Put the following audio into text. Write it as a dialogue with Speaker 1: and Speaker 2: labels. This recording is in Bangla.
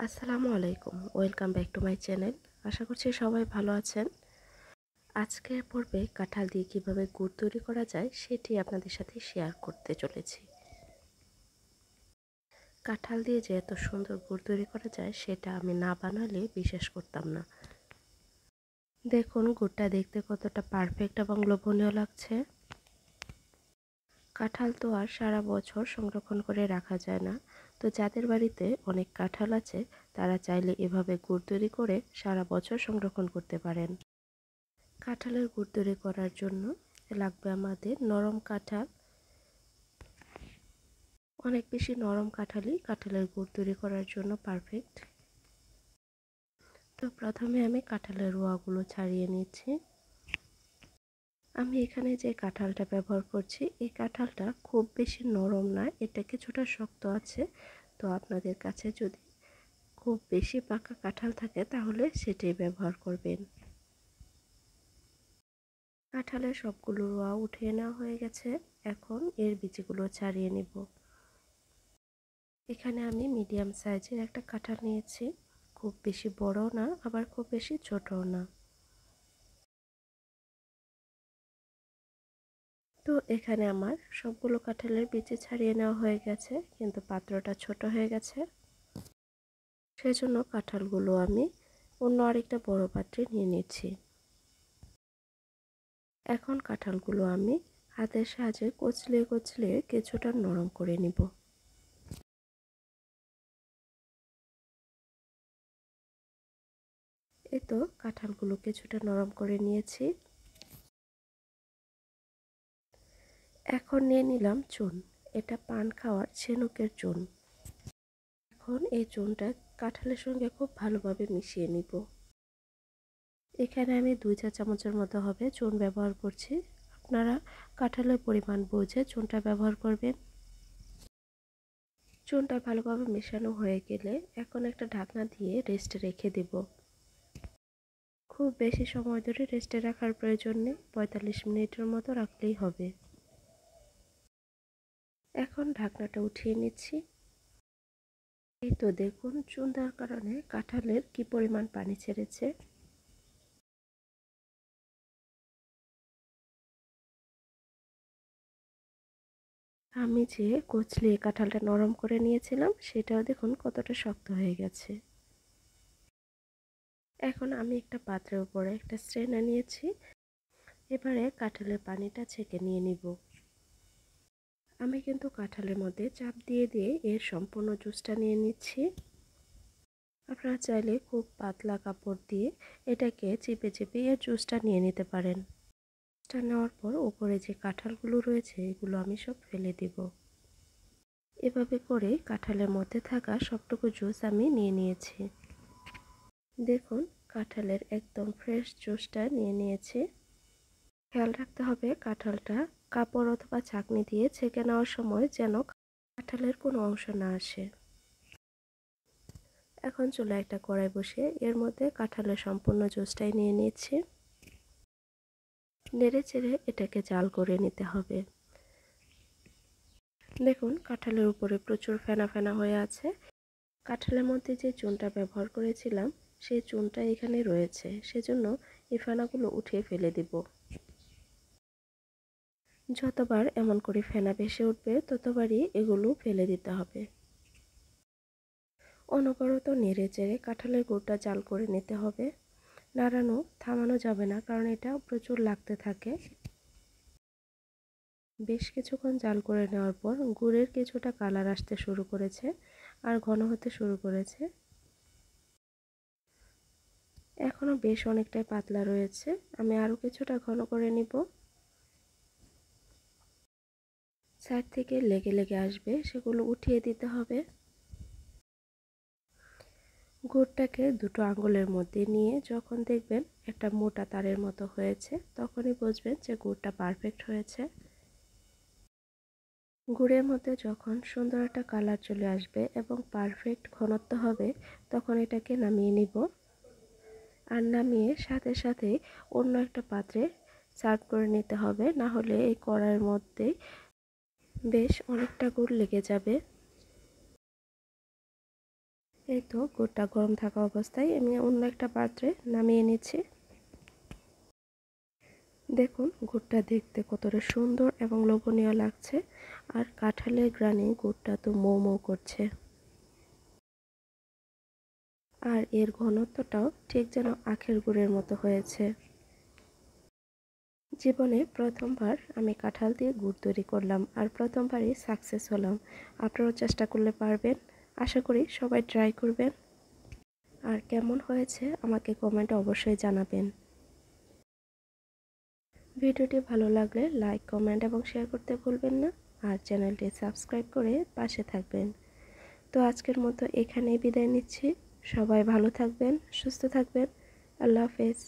Speaker 1: আসসালামু আলাইকুম, welcome back to my channel. আশা করছি সবাই ভালো আছেন। আজকের পর্বে কাঁঠাল দিয়ে কিভাবে গুড় তৈরি করা যায় সেটি আপনাদের সাথে শেয়ার করতে চলেছি। কাঁঠাল দিয়ে যে এত সুন্দর গুড় তৈরি করা যায় সেটা আমি না বানালে বিশ্বাস করতাম না। দেখুন গুড়টা দেখতে কতটা পারফেক্ট এবং লোভনীয় লাগছে। কাঁঠাল তো আর সারা বছর সংরক্ষণ করে রাখা যায় না, তো যাদের বাড়িতে অনেক কাঁঠাল আছে তারা চাইলে এভাবে গুড় তৈরি করে সারা বছর সংরক্ষণ করতে পারেন। কাঁঠালের গুড় তৈরি করার জন্য লাগবে আমাদের নরম কাঁঠাল। অনেক বেশি নরম কাঁঠালই কাঁঠালের গুড় তৈরি করার জন্য পারফেক্ট। তো প্রথমে আমি কাঁঠালের রোয়াগুলো ছাড়িয়ে নিচ্ছি। আমি এখানে যে কাঁঠালটা ব্যবহার করছি এই কাঁঠালটা খুব বেশি নরম না, এটা কিছুটা শক্ত আছে। তো আপনাদের কাছে যদি খুব বেশি পাকা কাঁঠাল থাকে তাহলে সেটাই ব্যবহার করবেন। কাঁঠালের সবগুলো রোয়া উঠিয়ে নেওয়া হয়ে গেছে, এখন এর বীজগুলো ছাড়িয়ে নিব। এখানে আমি মিডিয়াম সাইজের একটা কাঁঠাল নিয়েছি, খুব বেশি বড় না আবার খুব বেশি ছোটও না। তো এখানে আমার সবগুলো কাঁঠালের বীজ ছাড়িয়ে নেওয়া হয়ে গেছে, কিন্তু পাত্রটা ছোট হয়ে গেছে, সেজন্য কাঁঠালগুলো আমি অন্য আরেকটা বড় পাত্রে নিয়ে নিচ্ছি। এখন কাঁঠালগুলো আমি হাতের সাহায্যে কচলিয়ে কচলিয়ে কিছুটা নরম করে নিব। এই তো কাঁঠালগুলো কিছুটা নরম করে নিয়েছি। এখন নিয়ে নিলাম চুন, এটা পান খাওয়ার ঝিনুকের চুন। এখন এই চুনটা কাঁঠালের সঙ্গে খুব ভালোভাবে মিশিয়ে নিব। এখানে আমি 2 চা চামচের মতো হবে চুন ব্যবহার করছি, আপনারা কাঁঠালের পরিমাণ বুঝে চুনটা ব্যবহার করবেন। চুনটা ভালোভাবে মেশানো হয়ে গেলে এখন একটা ঢাকনা দিয়ে রেস্টে রেখে দেব। খুব বেশি সময় ধরে রেস্টে রাখার প্রয়োজন নেই, 45 মিনিটের মতো রাখলেই হবে। এখন ঢাকনাটা উঠিয়ে নিচ্ছি। এই তো দেখুন চুন দেওয়ার কারণে কাঁঠালের কি পরিমাণ পানি ছেড়েছে। আমি যে কচলিয়ে কাঁঠালটা নরম করে নিয়েছিলাম সেটাও দেখুন কতটা শক্ত হয়ে গেছে। এখন আমি একটা পাত্রের উপরে একটা স্ট্রেনার নিয়েছি, এবারে কাঁঠালের পানিটা ছেঁকে নিয়ে নিব। আমি কিন্তু কাঁঠালের মধ্যে চাপ দিয়ে দিয়ে এর সম্পূর্ণ জুসটা নিয়ে নিচ্ছি। আপনারা চাইলে খুব পাতলা কাপড় দিয়ে এটাকে চেপে চেপে এর জুসটা নিয়ে নিতে পারেন। জুসটা নেওয়ার পর উপরে যে কাঁঠালগুলো রয়েছে এগুলো আমি সব ফেলে দিব। এভাবে করে কাঁঠালের মধ্যে থাকা সবটুকু জুস আমি নিয়ে নিয়েছি। দেখুন কাঁঠালের একদম ফ্রেশ জুসটা নিয়ে নিয়েছি। খেয়াল রাখতে হবে কাঁঠালটা কাপড় অথবা ছাঁকনি দিয়ে ছেঁকে নেওয়ার সময় যেন কাঁঠালের কোনো অংশ না আসে। এখন চুলায় একটা কড়াই বসিয়ে এর মধ্যে কাঁঠালের সম্পূর্ণ জুসটাই নিয়ে নিচ্ছি। নেড়ে চেড়ে এটাকে জাল করে নিতে হবে। দেখুন কাঁঠালের উপরে প্রচুর ফেনা ফেনা হয়ে আছে। কাঁঠালের মধ্যে যে চুনটা ব্যবহার করেছিলাম সেই চুনটা এখানে রয়েছে, সেজন্য এই ফেনাগুলো উঠিয়ে ফেলে দিব। যতবার এমন করে ফেনা ভেসে উঠবে ততবারই এগুলো ফেলে দিতে হবে। অনবরত নেড়ে চেড়ে কাঁঠালের গুড়টা জাল করে নিতে হবে। নাড়ানো থামানো যাবে না, কারণ এটা প্রচুর লাগতে থাকে। বেশ কিছুক্ষণ জাল করে নেওয়ার পর গুড়ের কিছুটা কালার আসতে শুরু করেছে আর ঘন হতে শুরু করেছে। এখনো বেশ অনেকটাই পাতলা রয়েছে, আমি আরও কিছুটা ঘন করে নিব। সাইড থেকে লেগে লেগে আসবে, সেগুলো উঠিয়ে দিতে হবে। গুড়টাকে দুটো আঙ্গুলের মধ্যে নিয়ে যখন দেখবেন একটা মোটা তারের মতো হয়েছে তখনই বুঝবেন যে গুড়টা পারফেক্ট হয়েছে। গুড়ের মধ্যে যখন সুন্দর একটা কালার চলে আসবে এবং পারফেক্ট ঘনত্ব হবে তখন এটাকে নামিয়ে নিব। আর নামিয়ে সাথে সাথে অন্য একটা পাত্রে সার্ভ করে নিতে হবে, না হলে এই কড়াইয়ের মধ্যে বেশ অনেকটা গুড় লেগে যাবে। এই তো গুড়টা গরম থাকা অবস্থায় আমি অন্য একটা পাত্রে নামিয়ে নিচ্ছি। দেখুন গুড়টা দেখতে কতটা সুন্দর এবং লোভনীয় লাগছে, আর কাঁঠালের গ্রানে গুড়টা তো মৌ মৌ করছে, আর এর ঘনত্বটাও ঠিক যেন আখের গুড়ের মতো হয়েছে। জীবনে প্রথমবার আমি কাঁঠাল দিয়ে গুড় তৈরি করলাম, আর প্রথমবারই সাকসেস হলাম। আপনারাও চেষ্টা করলে পারবেন। আশা করি সবাই ট্রাই করবেন, আর কেমন হয়েছে আমাকে কমেন্টে অবশ্যই জানাবেন। ভিডিওটি ভালো লাগলে লাইক, কমেন্ট এবং শেয়ার করতে ভুলবেন না, আর চ্যানেলটি সাবস্ক্রাইব করে পাশে থাকবেন। তো আজকের মতো এখানেই বিদায় নিচ্ছি। সবাই ভালো থাকবেন, সুস্থ থাকবেন। আল্লাহ হাফেজ।